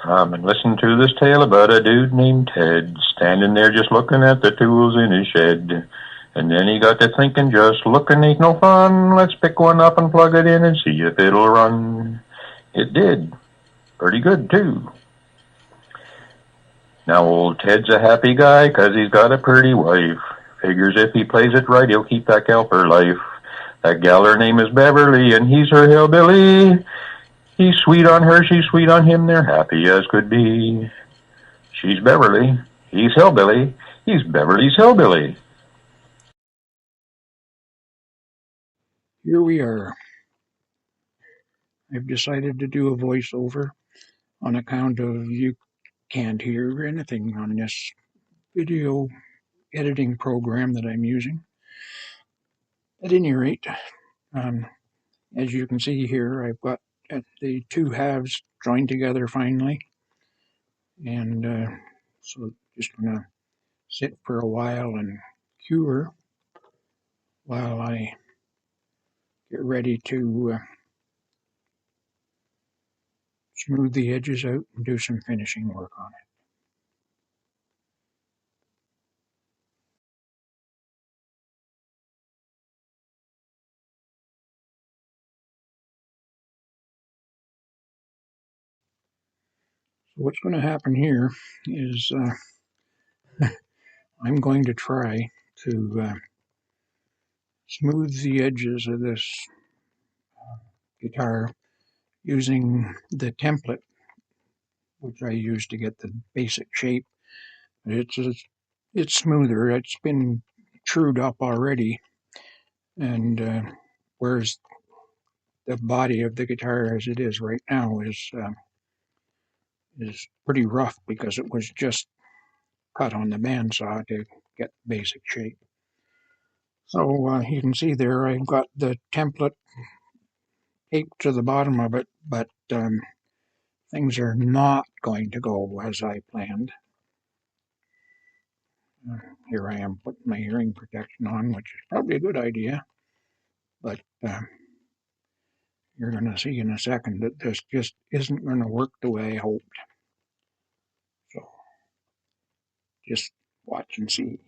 Come and listen to this tale about a dude named Ted, standing there just looking at the tools in his shed. And then he got to thinking, just looking ain't no fun. Let's pick one up and plug it in and see if it'll run. It did. Pretty good, too. Now old Ted's a happy guy 'cause he's got a pretty wife. Figures if he plays it right, he'll keep that gal for life. That gal, her name is Beverly, and he's her hillbilly. He's sweet on her, she's sweet on him, they're happy as could be. She's Beverly, he's Hillbilly, he's Beverly's hillbilly. Here we are. I've decided to do a voiceover on account of you can't hear anything on this video editing program that I'm using. At any rate, as you can see here, I've got the two halves joined together finally, and so just gonna sit for a while and cure while I get ready to smooth the edges out and do some finishing work on it. So what's going to happen here is I'm going to try to smooth the edges of this guitar using the template which I use to get the basic shape. It's smoother. It's been trued up already, and whereas the body of the guitar as it is right now is pretty rough because it was just cut on the bandsaw to get basic shape. So you can see there I've got the template taped to the bottom of it, but things are not going to go as I planned. Here I am putting my hearing protection on, which is probably a good idea, but you're going to see in a second that this just isn't going to work the way I hoped. So just watch and see.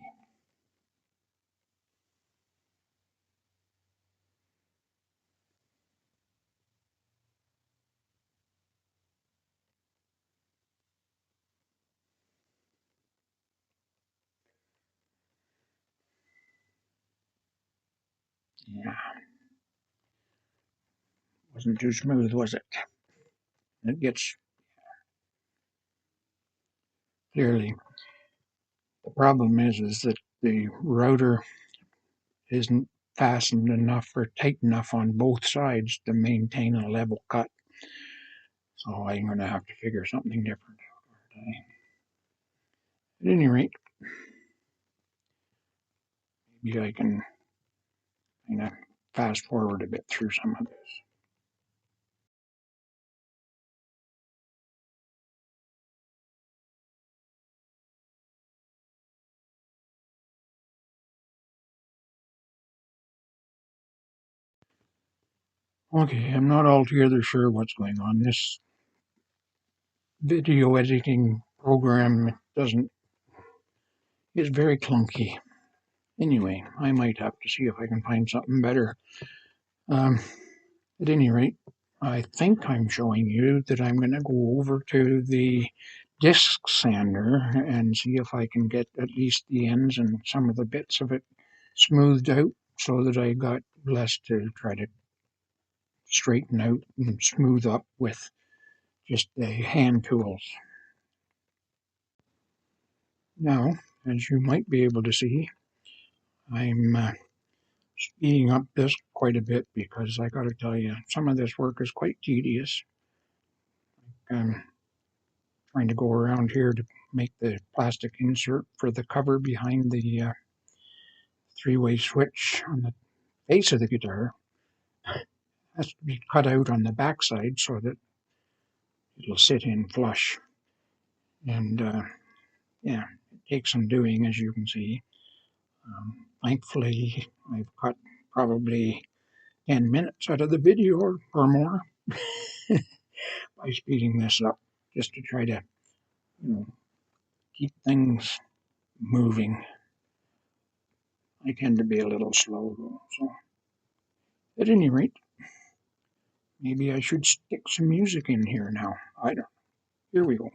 Yeah, wasn't too smooth, was it? It gets clearly. The problem is that the router isn't fastened enough or tight enough on both sides to maintain a level cut. So I'm going to have to figure something different out. At any rate, maybe I can kind of fast forward a bit through some of this. Okay, I'm not altogether sure what's going on. This video editing program is very clunky. Anyway, I might have to see if I can find something better. At any rate, I think I'm showing you that I'm going to go over to the disc sander and see if I can get at least the ends and some of the bits of it smoothed out so that I got less to try to straighten out and smooth up with just the hand tools. Now, as you might be able to see, I'm speeding up this quite a bit because I got to tell you, some of this work is quite tedious. I'm trying to go around here to make the plastic insert for the cover behind the three-way switch on the base of the guitar. It has to be cut out on the backside so that it'll sit in flush. And yeah, it takes some doing, as you can see. Thankfully, I've cut probably 10 minutes out of the video or more by speeding this up. just to try to, keep things moving. I tend to be a little slow though, so at any rate, maybe I should stick some music in here now. I don't. Here we go.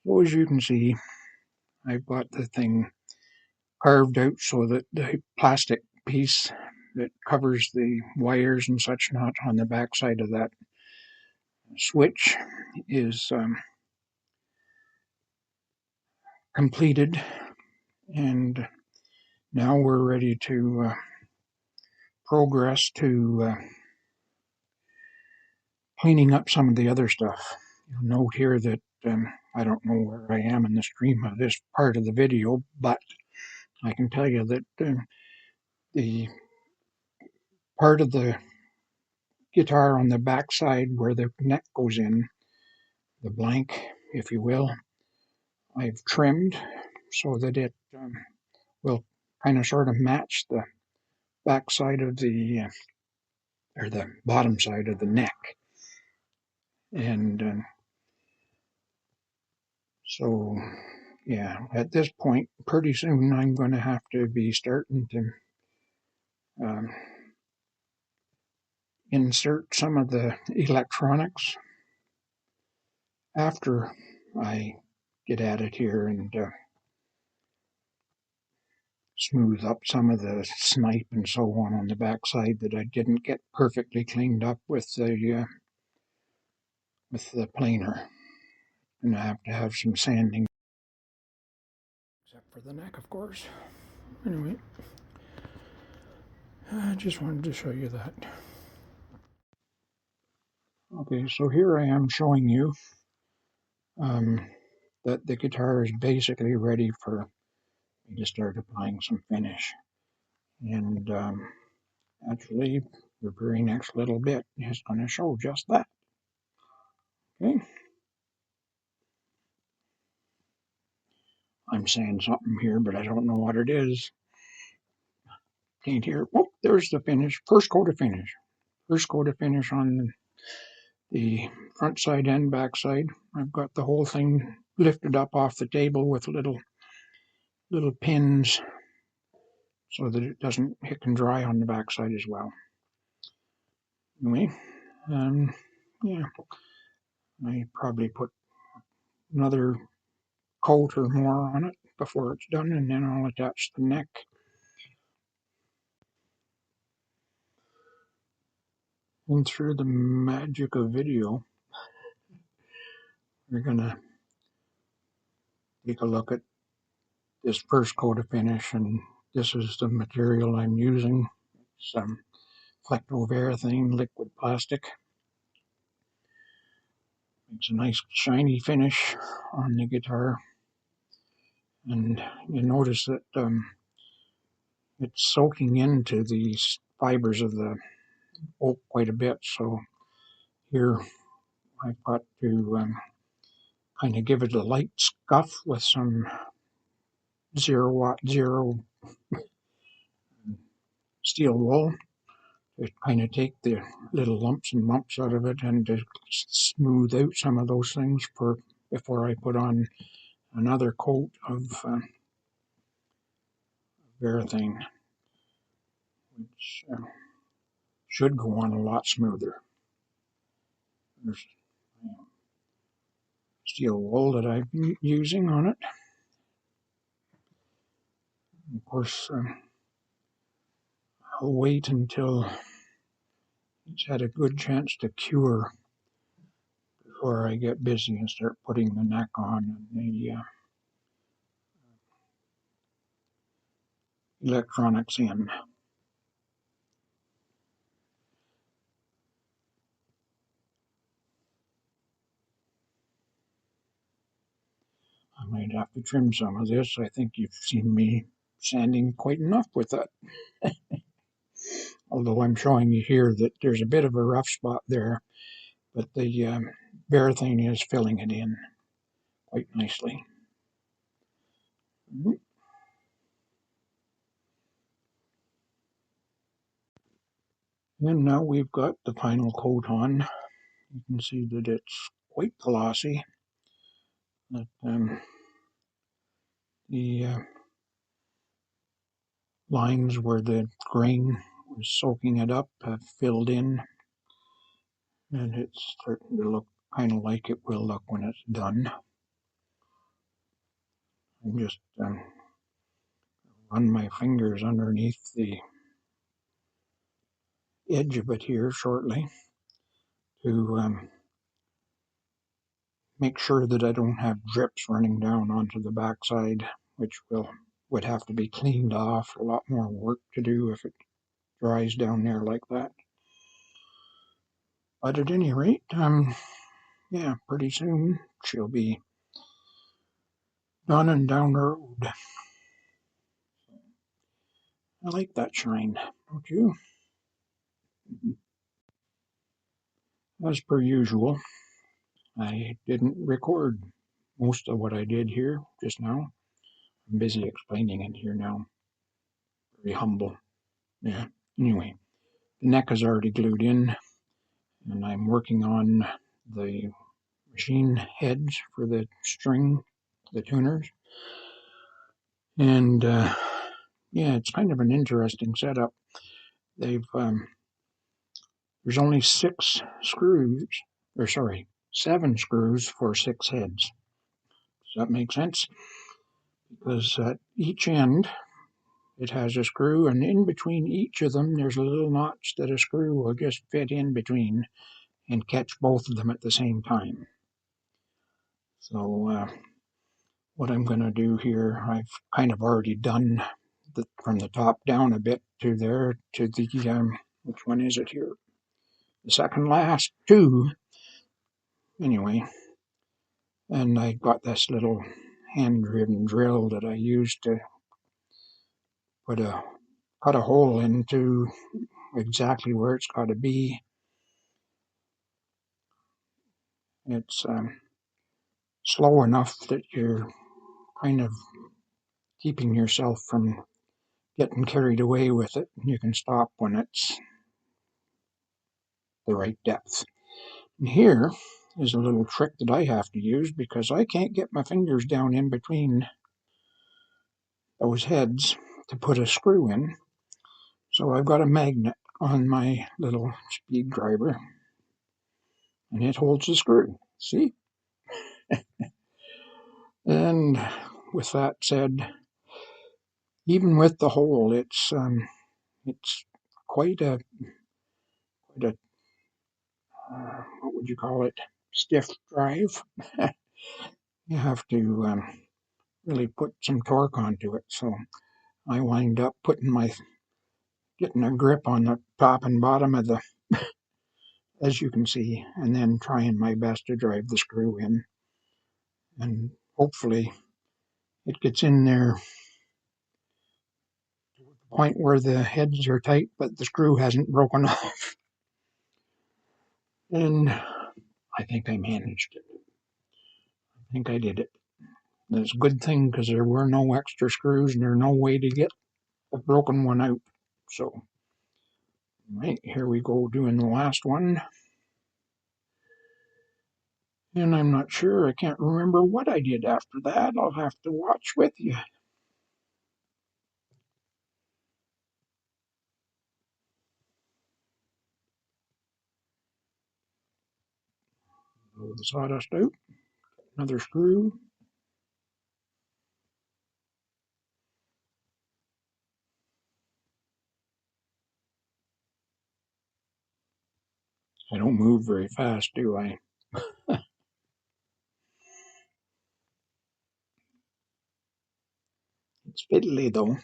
So as you can see, I've got the thing carved out so that the plastic piece that covers the wires and such not on the back side of that switch is completed, and now we're ready to progress to cleaning up some of the other stuff. You'll note here that I don't know where I am in the stream of this part of the video, but I can tell you that the part of the guitar on the back side where the neck goes in, the blank, if you will, I've trimmed so that it will kind of sort of match the back side of or the bottom side of the neck. And so, yeah, at this point, pretty soon I'm going to have to be starting to insert some of the electronics after I get at it here and smooth up some of the snipe and so on the backside that I didn't get perfectly cleaned up with the planer. And I have to have some sanding, except for the neck, of course. Anyway, I just wanted to show you that. Okay, so here I am showing you that the guitar is basically ready for me to start applying some finish. And actually, the very next little bit is going to show just that. Okay. I'm saying something here, but I don't know what it is. Can't hear. Oh, there's the finish. First coat of finish. First coat of finish on the front side and back side. I've got the whole thing lifted up off the table with little pins so that it doesn't hit and dry on the back side as well. Anyway, yeah, I probably put another coat or more on it before it's done, and then I'll attach the neck. And through the magic of video, we're gonna take a look at this first coat of finish, and this is the material I'm using. Some flectovarethane liquid plastic. Makes a nice shiny finish on the guitar. And you notice that it's soaking into these fibers of the oak quite a bit. So here I've got to kind of give it a light scuff with some 0-watt zero steel wool to kind of take the little lumps and bumps out of it and to smooth out some of those things before I put on another coat of Varathane, which should go on a lot smoother. There's steel wool that I've been using on it. Of course, I'll wait until it's had a good chance to cure before I get busy and start putting the neck on and the electronics in. I might have to trim some of this. I think you've seen me sanding quite enough with that. Although I'm showing you here that there's a bit of a rough spot there, but the Varathane is filling it in quite nicely. And now we've got the final coat on. You can see that it's quite glossy. That the lines where the grain was soaking it up have filled in, and it's starting to look kind of like it will look when it's done. I'm just run my fingers underneath the edge of it here shortly to make sure that I don't have drips running down onto the backside, which would have to be cleaned off. A lot more work to do if it dries down there like that. But at any rate, yeah, pretty soon she'll be done and down the road. I like that shine, don't you? As per usual, I didn't record most of what I did here just now. I'm busy explaining it here now. Very humble. Yeah. Anyway, the neck is already glued in, and I'm working on the machine heads for the string, the tuners. And yeah, it's kind of an interesting setup. There's only 7 screws for 6 heads. Does that make sense? Because at each end it has a screw, and in between each of them there's a little notch that a screw will just fit in between and catch both of them at the same time. So what I'm going to do here, I've kind of already done from the top down a bit to there to the, which one is it here? The second last 2. Anyway, and I got this little hand-driven drill that I used to cut a hole into exactly where it's got to be. It's slow enough that you're kind of keeping yourself from getting carried away with it. You can stop when it's the right depth. And here is a little trick that I have to use because I can't get my fingers down in between those heads to put a screw in. So I've got a magnet on my little speed driver, and it holds the screw. See? And with that said, even with the hole, it's quite a what would you call it? Stiff drive. You have to really put some torque onto it. So I wind up getting a grip on the top and bottom of the, as you can see, and then trying my best to drive the screw in. And hopefully it gets in there to the point where the heads are tight, but the screw hasn't broken off. And I think I managed it. I think I did it. That's a good thing because there were no extra screws and there's no way to get a broken one out. So, right, here we go doing the last one. And I'm not sure, I can't remember what I did after that. I'll have to watch with you. Blow the sawdust out. Another screw. I don't move very fast, do I? It's fiddly though,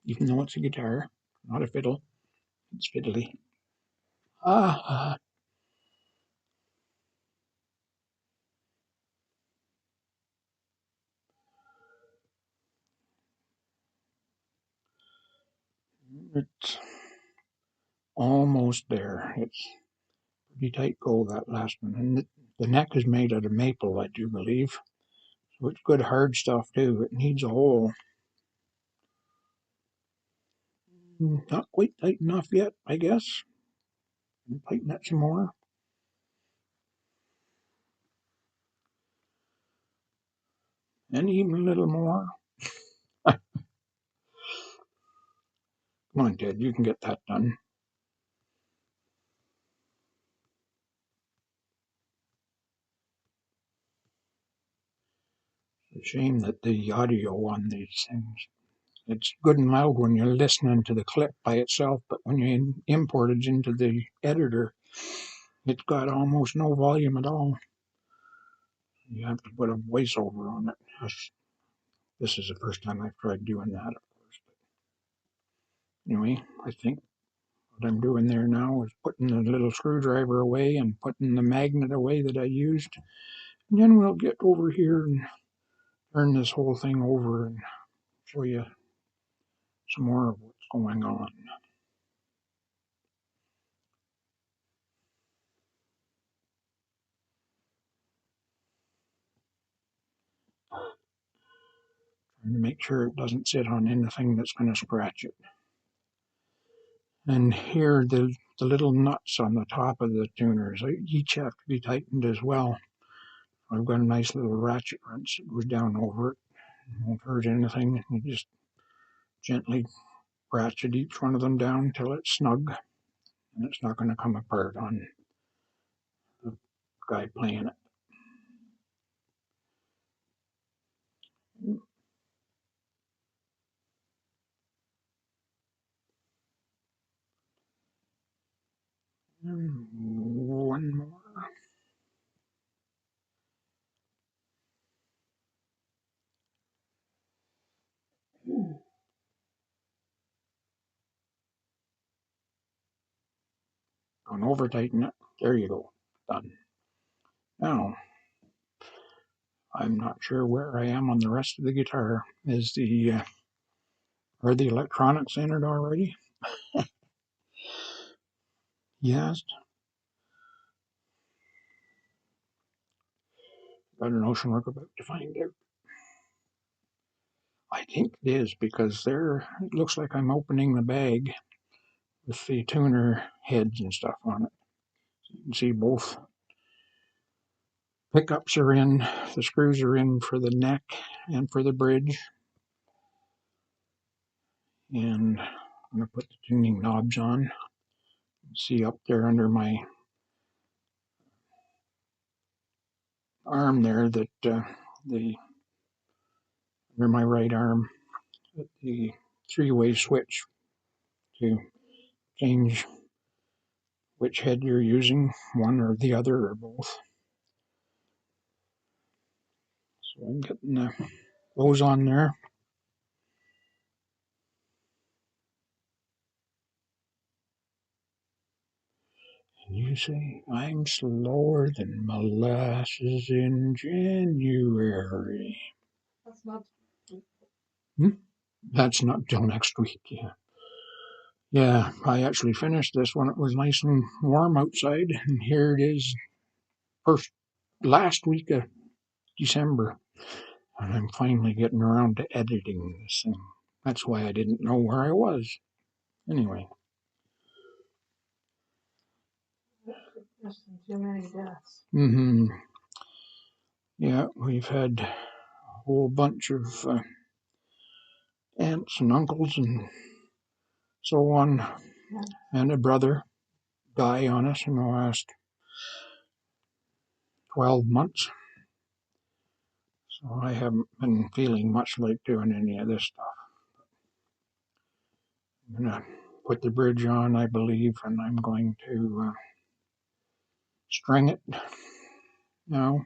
even though it's a guitar, not a fiddle. It's fiddly. Ah, it's almost there. It's pretty tight gold, that last one. And the neck is made out of maple, I do believe. So it's good hard stuff too. It needs a hole. Not quite tight enough yet, I guess. Tighten that some more. And even a little more. Come on, Ted, you can get that done. It's a shame that the audio on these things, it's good and loud when you're listening to the clip by itself, but when you import it into the editor, it's got almost no volume at all. You have to put a voiceover on it. This is the first time I've tried doing that, of course. But anyway, I think what I'm doing there now is putting the little screwdriver away and putting the magnet away that I used. And then we'll get over here and turn this whole thing over and show you some more of what's going on. Trying to make sure it doesn't sit on anything that's going to scratch it. And here, the little nuts on the top of the tuners, they each have to be tightened as well. I've got a nice little ratchet wrench that goes down over it. It won't hurt anything. You just gently ratchet each one of them down until it's snug and it's not going to come apart on the guy playing it. And one more. Don't over tighten it. There you go. Done. Now, I'm not sure where I am on the rest of the guitar. Are the electronics in it already? Yes. Got a notion we're about to find out. I think it is because it looks like I'm opening the bag with the tuner heads and stuff on it. So you can see both pickups are in, the screws are in for the neck and for the bridge. And I'm going to put the tuning knobs on. See up there under my arm there that the under my right arm, the three-way switch to change which head you're using, one or the other or both. So I'm getting those on there. And you say, I'm slower than molasses in January. That's not till next week, yeah. Yeah, I actually finished this when it was nice and warm outside, and here it is, last week of December, and I'm finally getting around to editing this thing. That's why I didn't know where I was. Anyway. Too many deaths. Yeah, we've had a whole bunch of aunts and uncles and so on, and a brother die on us in the last 12 months. So I haven't been feeling much like doing any of this stuff. I'm going to put the bridge on, I believe, and I'm going to string it now.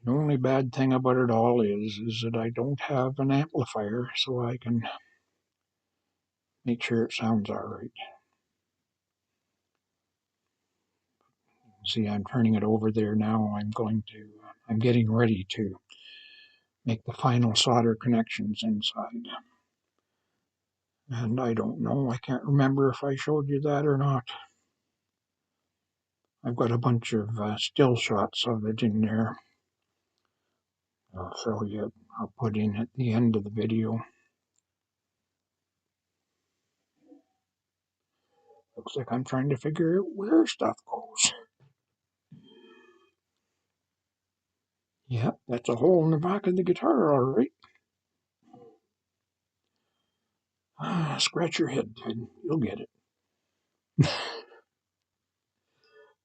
The only bad thing about it all is that I don't have an amplifier, so I can make sure it sounds all right. See, I'm turning it over there now. I'm getting ready to make the final solder connections inside. And I don't know, I can't remember if I showed you that or not. I've got a bunch of still shots of it in there. I'll put in at the end of the video. Looks like I'm trying to figure out where stuff goes. Yep, that's a hole in the back of the guitar, all right. Scratch your head, Ted. You'll get it.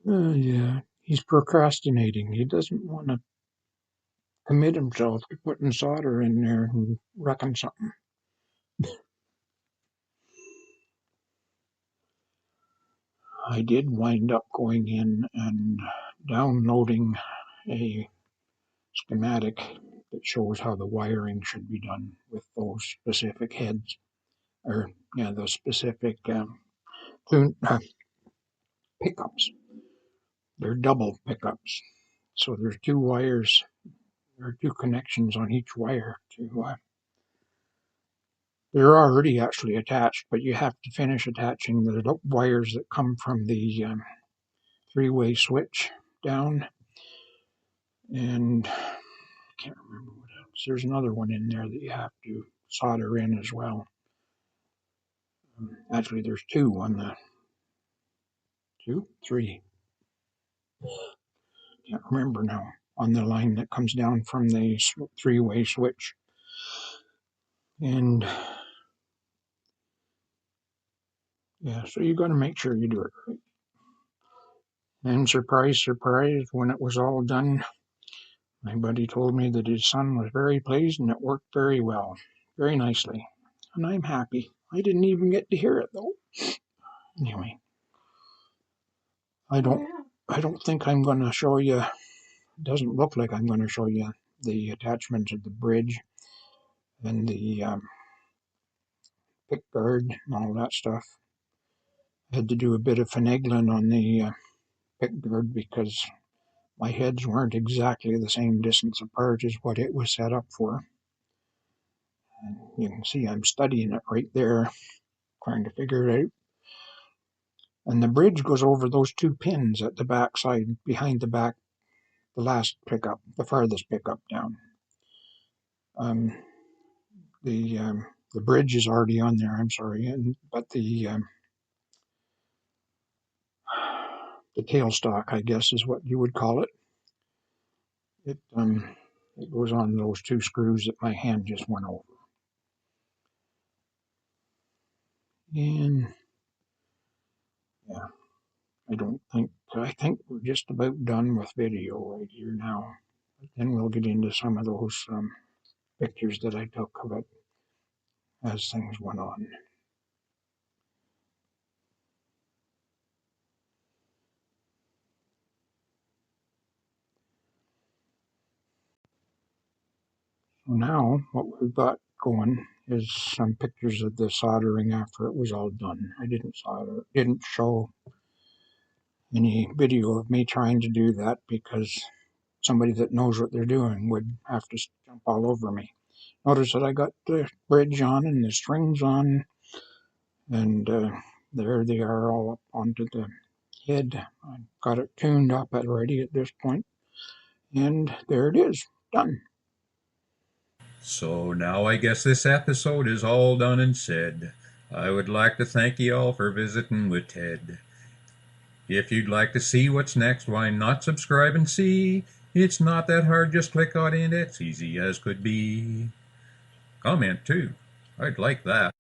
Yeah, he's procrastinating. He doesn't want to commit himself to putting solder in there and wrecking something. I did wind up going in and downloading a schematic that shows how the wiring should be done with those specific heads, or those specific pickups. They're double pickups, so there's two wires, there are two connections on each wire. They're already actually attached, but you have to finish attaching the wires that come from the three-way switch down, and I can't remember what else. There's another one in there that you have to solder in as well. Actually, there's two on the three. Can't remember now. On the line that comes down from the three-way switch, and so you got to make sure you do it right. And surprise, surprise, when it was all done, my buddy told me that his son was very pleased and it worked very well, very nicely, and I'm happy. I didn't even get to hear it though. Anyway, I don't think I'm going to show you. It doesn't look like I'm going to show you the attachments of the bridge and the pick guard and all that stuff. I had to do a bit of finagling on the pick guard because my heads weren't exactly the same distance apart as what it was set up for. And you can see I'm studying it right there, trying to figure it out. And the bridge goes over those two pins at the back side, behind the back, the last pickup, the farthest pickup down. The bridge is already on there, I'm sorry, but the tailstock, I guess, is what you would call it. It goes on those two screws that my hand just went over. And I think we're just about done with video right here now. But then we'll get into some of those pictures that I took of it as things went on. So now what we've got going is some pictures of the soldering after it was all done. I didn't show any video of me trying to do that because somebody that knows what they're doing would have to jump all over me. Notice that I got the bridge on and the strings on, and there they are all up onto the head. I've got it tuned up already at this point, and there it is, done. So now I guess this episode is all done and said. I would like to thank you all for visiting with Ted. If you'd like to see what's next, why not subscribe and see? It's not that hard, just click on it, it's easy as could be. Comment too, I'd like that.